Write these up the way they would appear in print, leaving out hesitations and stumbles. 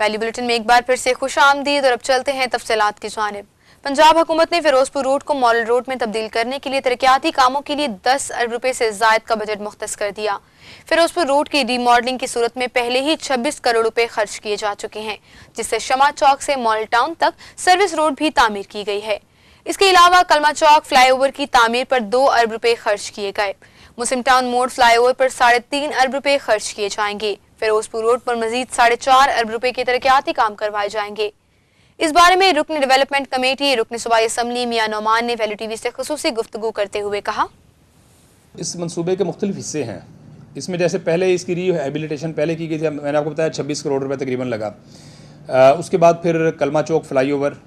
पहली बुलेटिन में एक बार फिर से खुशामदीद और अब चलते हैं तफसीलात की जानिब। पंजाब हुकूमत ने फिरोजपुर रोड को मॉडल रोड में तब्दील करने के लिए तरक्याती कामों के लिए 10 अरब रुपए से जायद का बजट मुख्तस कर दिया। फिरोजपुर रोड की रीमॉडलिंग की सूरत में पहले ही 26 करोड़ रुपए खर्च किए जा चुके हैं, जिससे शमा चौक से मॉडल टाउन तक सर्विस रोड भी तामीर की गई है। इसके अलावा कलमा चौक फ्लाईओवर की तामीर पर 2 अरब रुपए खर्च किए गए। मुस्लिम टाउन मोड़ फ्लाईओवर पर 3.5 अरब रुपए खर्च किए जाएंगे। फिरोजपुर रोड पर मजीद 4.5 अरब रुपए के तरक्याती काम करवाए जाएंगे। इस बारे में रुकन डेवलपमेंट कमेटी रुकन सूबाई असम्बली मियां नौमान ने वैल्यू टीवी से खुसूसी गुफ्तगू करते हुए कहा, इस मंसूबे के मुख्तलिफ हिस्से हैं। इसमें जैसे पहले इसकी रिहेबिलिटेशन पहले की गई थी, मैंने आपको बताया 26 करोड़ रुपए तकरीबन लगा। उसके बाद फिर कलमा चौक फ्लाईओवर,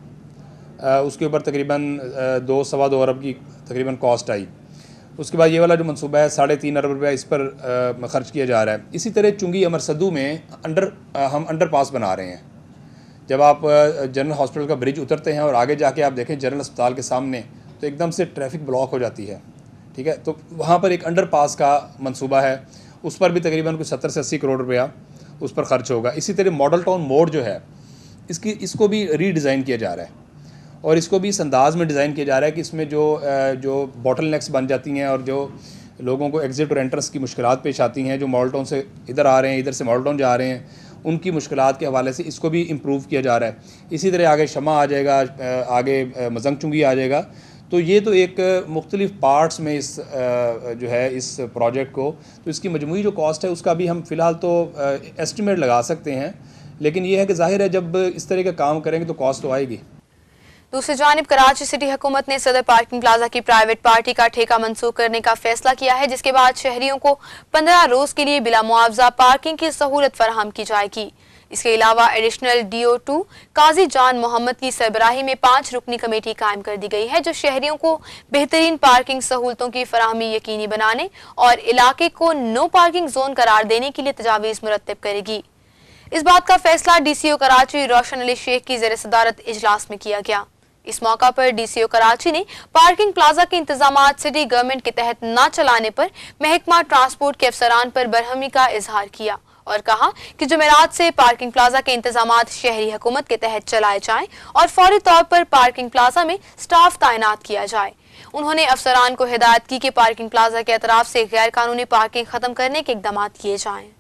उसके ऊपर तकरीबन 2-2.25 अरब की तकरीबन कॉस्ट आई। उसके बाद ये वाला जो मंसूबा है 3.5 अरब रुपया इस पर खर्च किया जा रहा है। इसी तरह चुंगी अमरसदू में हम अंडर पास बना रहे हैं। जब आप जनरल हॉस्पिटल का ब्रिज उतरते हैं और आगे जाके आप देखें जनरल अस्पताल के सामने, तो एकदम से ट्रैफिक ब्लॉक हो जाती है। ठीक है, तो वहाँ पर एक अंडर पास का मंसूबा है, उस पर भी तकरीबन कुछ 70 से 80 करोड़ रुपया उस पर खर्च होगा। इसी तरह मॉडल टाउन मोड़ जो है इसको भी रीडिज़ाइन किया जा रहा है और इसको भी इस अंदाज़ में डिज़ाइन किया जा रहा है कि इसमें जो बॉटल नेक्स बन जाती हैं और जो लोगों को एग्ज़िट और एंट्रेंस की मुश्किलात पेश आती हैं, जो मॉडल टाउन से इधर आ रहे हैं, इधर से मॉडल टाउन जा रहे हैं, उनकी मुश्किलात के हवाले से इसको भी इम्प्रूव किया जा रहा है। इसी तरह आगे शमा आ जाएगा, आगे मजंग चुंगी आ जाएगा। तो ये तो एक मुख्तलिफ पार्ट्स में इस जो है इस प्रोजेक्ट को, तो इसकी मजमूई जो कॉस्ट है उसका भी हम फ़िलहाल तो एस्टिमेट लगा सकते हैं, लेकिन ये है कि जाहिर है जब इस तरह का काम करेंगे तो कॉस्ट तो आएगी। दूसरी जानिब कराची सिटी हुकूमत ने सदर पार्किंग प्लाजा की प्राइवेट पार्टी का ठेका मंसूख करने का फैसला किया है, जिसके बाद शहरियों को 15 रोज के लिए बिला मुआवजा पार्किंग की सहूलत फराहम की जाएगी। इसके अलावा एडिशनल DO2 काजी जान मोहम्मद की सरबराही में 5 रुकनी कमेटी कायम कर दी गई है, जो शहरियों को बेहतरीन पार्किंग सहूलतों की फराहमी यकीनी बनाने और इलाके को नो पार्किंग जोन करार देने के लिए तजावीज़ मुरत्तब करेगी। इस बात का फैसला DCO कराची रोशन अली शेख की ज़ेर सदारत इजलास में किया गया। इस मौका पर DCO कराची ने पार्किंग प्लाजा के इंतजामात सिटी गवर्नमेंट के तहत न चलाने पर महकमा ट्रांसपोर्ट के अफसरान पर बरहमी का इजहार किया और कहा कि जुमेरात से पार्किंग प्लाजा के इंतजामात शहरी हुकूमत के तहत चलाए जाएं और फौरी तौर पर पार्किंग प्लाजा में स्टाफ तैनात किया जाए। उन्होंने अफसरान को हिदायत की कि पार्किंग प्लाजा के अतराफ से गैर कानूनी पार्किंग खत्म करने के इकदाम किए जाएं।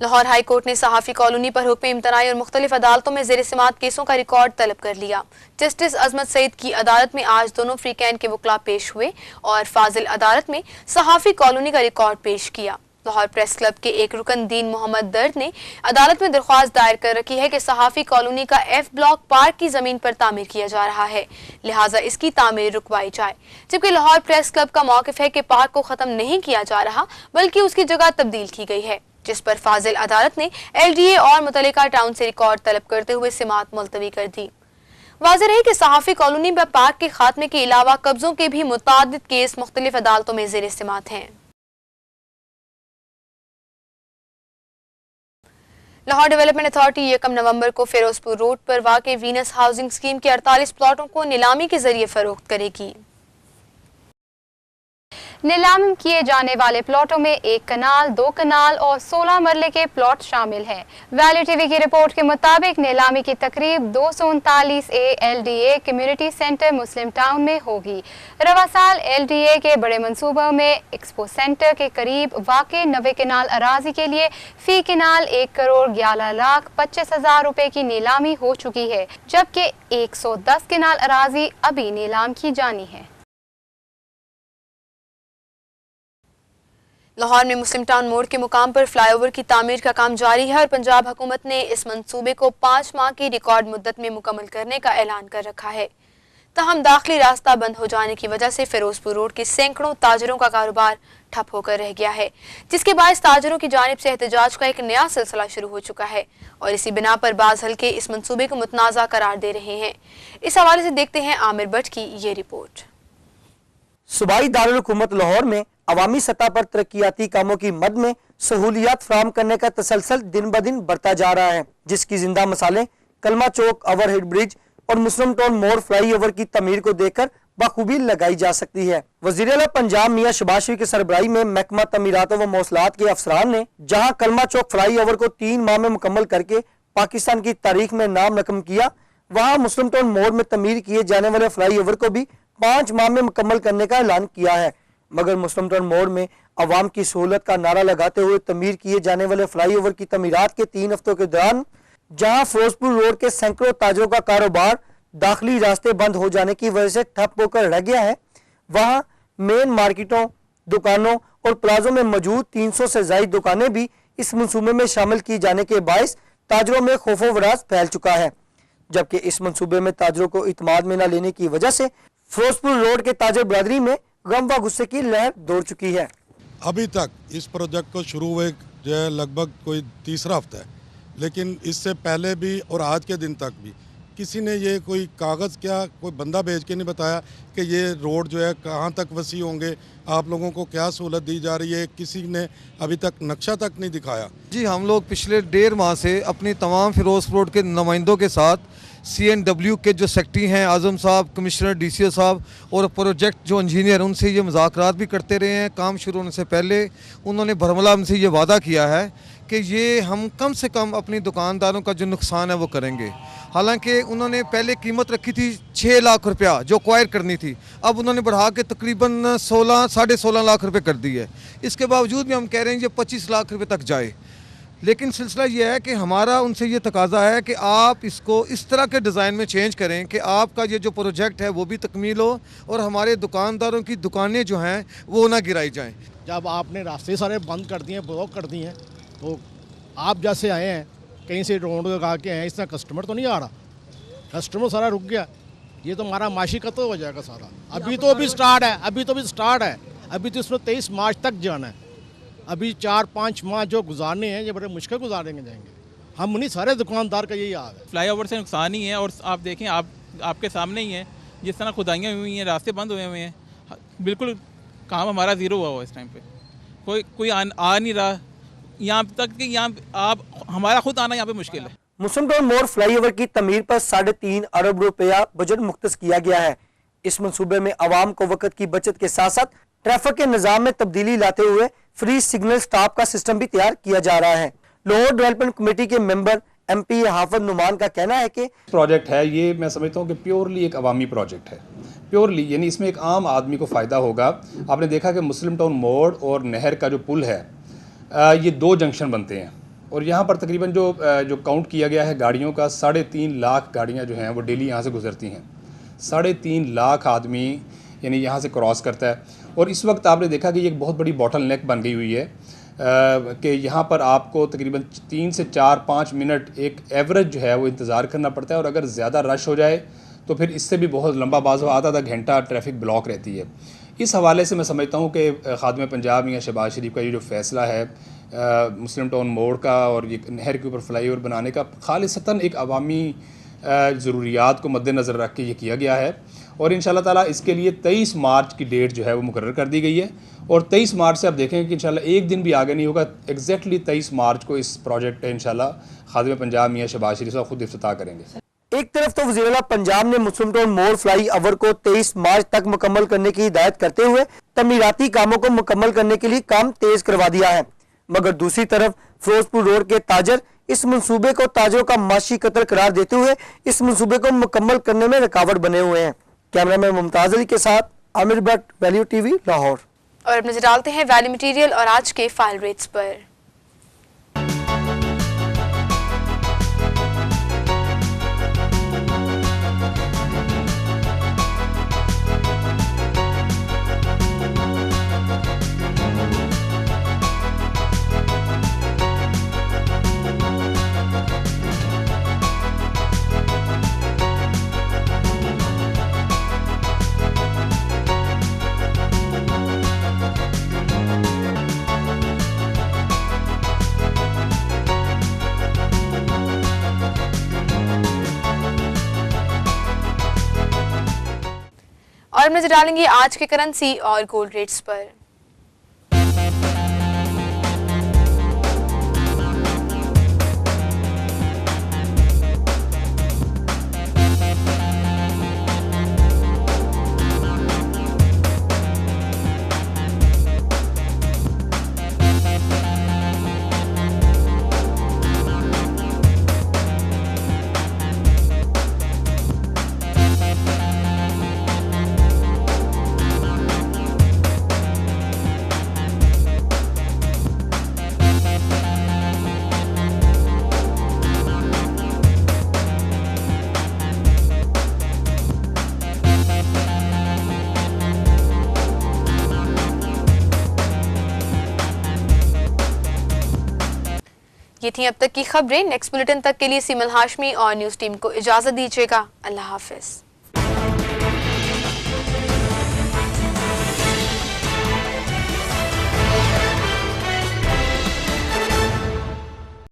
लाहौर हाई कोर्ट ने सहाफ़ी कॉलोनी पर हुक्म इम्तनाई और मुख्तलिफ अदालतों में ज़ेर समात केसों का रिकॉर्ड तलब कर लिया। जस्टिस अजमत सईद की अदालत में आज दोनों फ्री कैन के वकला पेश हुए और फाजिल अदालत में सहाफ़ी कॉलोनी का रिकॉर्ड पेश किया। लाहौर प्रेस क्लब के एक रुकन दीन मोहम्मद दर्द ने अदालत में दरख्वास्त दायर कर रखी है कि सहाफ़ी कॉलोनी का F ब्लॉक पार्क की ज़मीन पर तामीर किया जा रहा है, लिहाजा इसकी तामीर रुकवाई जाए। जबकि लाहौर प्रेस क्लब का मौक़िफ़ है कि पार्क को ख़त्म नहीं किया जा रहा बल्कि उसकी जगह तब्दील की गई है, जिस पर फाजिल अदालत ने LDA और मुतल्लिका टाउन से रिकॉर्ड तलब करते हुए समाअत मुलतवी कर दी। वाज़ेह है कि सहाफ़ी कॉलोनी में पार्क के खात्मे के अलावा कब्जों के भी मुतादिद केस मुख्तलिफ अदालतों में ज़ेर समाअत हैं। लाहौर डेवलपमेंट अथॉरिटी 1 नवंबर को फिरोजपुर रोड पर वाक़े वीनस हाउसिंग स्कीम के 48 प्लॉटों को नीलामी के जरिए फरोख्त करेगी। नीलाम किए जाने वाले प्लॉटों में 1 कनाल, 2 कनाल और 16 मरले के प्लॉट शामिल हैं। वैल्यू टीवी की रिपोर्ट के मुताबिक नीलामी की तकरीब 239A LDA कम्युनिटी सेंटर मुस्लिम टाउन में होगी। रवा साल LDA के बड़े मंसूबों में एक्सपो सेंटर के करीब वाक़े 90 कनाल अराजी के लिए फी कनाल 1,11,25,000 रुपए की नीलामी हो चुकी है, जबकि 110 कनाल अराजी अभी नीलाम की जानी है। लाहौर में मुस्लिम टाउन मोड़ के मुकाम पर फ्लाईओवर की तामीर का काम जारी है और पंजाब हुकूमत ने इस मंसूबे को 5 माह की रिकॉर्ड मुद्दत में मुकम्मल करने का ऐलान कर रखा है। तहम दाखिली रास्ता बंद हो जाने की वजह से फिरोजपुर रोड के सैकड़ों ताजरों का कारोबार ठप होकर रह गया है, जिसके बायस ताजरों की जानिब से एहतजाज का एक नया सिलसिला शुरू हो चुका है और इसी बिना पर बाज़ हल्के इस मंसूबे को मुतनाज़ा करार दे रहे हैं। इस हवाले से देखते हैं आमिर भट्ट की ये रिपोर्ट। सूबाई दारुल हुकूमत लाहौर में अवामी सतह पर तरक्याती कामों की मद में सहूलियात फराहम करने का तसलसल दिन ब दिन बढ़ता जा रहा है, जिसकी जिंदा मिसालें कलमा चौक ओवरहेड ब्रिज और मुस्लिम टाउन मोड़ फ्लाई ओवर की तमीर को देखकर बखूबी लगाई जा सकती है। वज़ीर आला पंजाब मियां शहबाज शरीफ की सरबराही में महकमा तमीरात व मौसलात के अफसरान ने जहां कलमा चौक फ्लाई ओवर को 3 माह में मुकम्मल करके पाकिस्तान की तारीख में नाम रकम किया, वहां मुस्लिम टाउन मोड़ में तमीर किए जाने वाले फ्लाई ओवर को भी 5 माह में मुकम्मल करने का ऐलान किया है। मगर मुस्लिम टाउन मोड़ में अवाम की सहूलत का नारा लगाते हुए तमीर किए जाने वाले फ्लाई ओवर की तमीरात के 3 हफ्तों के दौरान जहां फिरोजपुर रोड के सैकड़ों ताजरों का कारोबार दाखिली रास्ते बंद हो जाने की वजह से ठप होकर रह गया है, वहां मेन मार्केटों, दुकानों और प्लाजों में मौजूद 300 से ज्यादा दुकानें भी इस मंसूबे में शामिल की जाने के बायस ताजरों में खौफो वराज फैल चुका है। जबकि इस मंसूबे में ताजरों को इत्मीनान में न लेने की वजह से फिरोजपुर रोड के ताजर बरादरी में गम व गुस्से की लहर दौड़ चुकी है। अभी तक इस प्रोजेक्ट को शुरू हुए जो है लगभग कोई तीसरा हफ्ता है, लेकिन इससे पहले भी और आज के दिन तक भी किसी ने ये कोई कागज़ क्या कोई बंदा भेज के नहीं बताया कि ये रोड जो है कहाँ तक वसी होंगे, आप लोगों को क्या सहूलत दी जा रही है, किसी ने अभी तक नक्शा तक नहीं दिखाया। जी हम लोग पिछले 1.5 माह से अपनी तमाम फिरोजपुर रोड के नुमाइंदों के साथ CNW के जो सेक्रेटरी हैं आज़म साहब, कमिश्नर DCO साहब और प्रोजेक्ट जो इंजीनियर, उनसे ये मुज़ाकरात भी करते रहे हैं। काम शुरू होने से पहले उन्होंने भरमला हमसे ये वादा किया है कि ये हम कम से कम अपनी दुकानदारों का जो नुकसान है वो करेंगे। हालांकि उन्होंने पहले कीमत रखी थी 6 लाख रुपया जो एक्वायर करनी थी, अब उन्होंने बढ़ा के तकरीबन 16-16.5 लाख रुपए कर दी है। इसके बावजूद भी हम कह रहे हैं ये 25 लाख रुपए तक जाए, लेकिन सिलसिला ये है कि हमारा उनसे ये तकाजा है कि आप इसको इस तरह के डिज़ाइन में चेंज करें कि आपका ये जो प्रोजेक्ट है वो भी तकमील हो और हमारे दुकानदारों की दुकानें जो हैं वो ना गिराई जाएं। जब आपने रास्ते सारे बंद कर दिए, ब्लॉक कर दिए हैं, तो आप जैसे आए हैं कहीं से रोड लगा के आए, इतना कस्टमर तो नहीं आ रहा, कस्टमर सारा रुक गया, ये तो हमारा माशी कत्ल हो जाएगा सारा। अभी तो स्टार्ट है, अभी तो इसमें 23 मार्च तक जाना है। अभी 4-5 माह जो गुजारने हैं ये बड़े मुश्किल गुजारेंगे जाएंगे। हम उन्हीं सारे दुकानदार का यही हाल है। फ्लाईओवर से नुकसान ही है और आप देखें, आपके सामने ही है जिस तरह खुदाइयाँ हुई हैं, रास्ते बंद हुए हैं, बिल्कुल काम हमारा ज़ीरो हुआ इस टाइम पे। कोई आ नहीं रहा यहाँ तक कि यहाँ आप हमारा खुद आना यहाँ पे मुश्किल है। मुस्लिम टाउन मोड़ फ्लाईओवर की तमीर पर 3.5 अरब रुपया बजट मुख्तस किया गया है। इस मंसूबे में आवाम को वक्त की बचत के साथ साथ ट्रैफिक के निज़ाम में तब्दीली लाते हुए फ्री सिग्नल स्टॉप का सिस्टम भी तैयार किया जा रहा है। लाहौर डेवलपमेंट कमेटी के मेंबर MP हाफिज नुमान का कहना है कि प्रोजेक्ट है ये, मैं समझता हूँ कि प्योरली एक अवामी प्रोजेक्ट है, प्योरली यानी इसमें एक आम आदमी को फ़ायदा होगा। आपने देखा कि मुस्लिम टाउन मोड़ और नहर का जो पुल है ये 2 जंक्शन बनते हैं और यहाँ पर तकरीबन जो काउंट किया गया है गाड़ियों का 3.5 लाख गाड़ियाँ जो हैं वो डेली यहाँ से गुजरती हैं। 3.5 लाख आदमी यानी यहाँ से क्रॉस करता है और इस वक्त आपने देखा कि ये एक बहुत बड़ी बॉटल नेक बन गई हुई है कि यहाँ पर आपको तकरीबन 3 से 4-5 मिनट एक एवरेज जो है वो इंतज़ार करना पड़ता है और अगर ज़्यादा रश हो जाए तो फिर इससे भी बहुत लंबा बाज़ आधा घंटा ट्रैफिक ब्लॉक रहती है। इस हवाले से मैं समझता हूँ कि खादिम पंजाब मियां शहबाज शरीफ का ये जो फ़ैसला है मुस्लिम टाउन मोड़ का और ये नहर के ऊपर फ्लाईओवर बनाने का खालिसतन एक अवामी ज़रूरियात को मद्देनज़र रख के ये किया गया है और इंशाल्लाह ताला इसके लिए 23 मार्च की डेट जो है वो मुकर्रर कर दी गई है और 23 मार्च से आप देखेंगे कि इंशाल्लाह एक दिन भी आगे नहीं होगा, एग्जैक्टली 23 मार्च को इस प्रोजेक्ट का इंशाल्लाह खादिम पंजाब मियां शहबाज शरीफ साहब खुद इफ्तिताह करेंगे। एक तरफ तो वज़ीर आला पंजाब ने मुस्लिम टाउन मोड़ फ्लाई ओवर को 23 मार्च तक मुकम्मल करने की हिदायत करते हुए तमीराती कामों को मुकम्मल करने के लिए काम तेज करवा दिया है, मगर दूसरी तरफ फिरोजपुर रोड के ताजर इस मंसूबे को ताजरों का माशी कत्ल करार देते हुए इस मंसूबे को मुकम्मल करने में रुकावट बने हुए हैं। कैमरामैन मुमताज अली के साथ आमिर भट्ट, वैल्यू TV, लाहौर। और अब नजर डालते हैं वैल्यू मटीरियल और आज के फाइल रेट्स पर। और नजर डालेंगे आज के करेंसी और गोल्ड रेट्स पर। थी अब तक की खबरें। नेक्स्ट बुलेटिन तक के लिए सिमल हाशमी और न्यूज़ टीम को इजाज़त दीजिएगा। अल्लाह हाफिज़।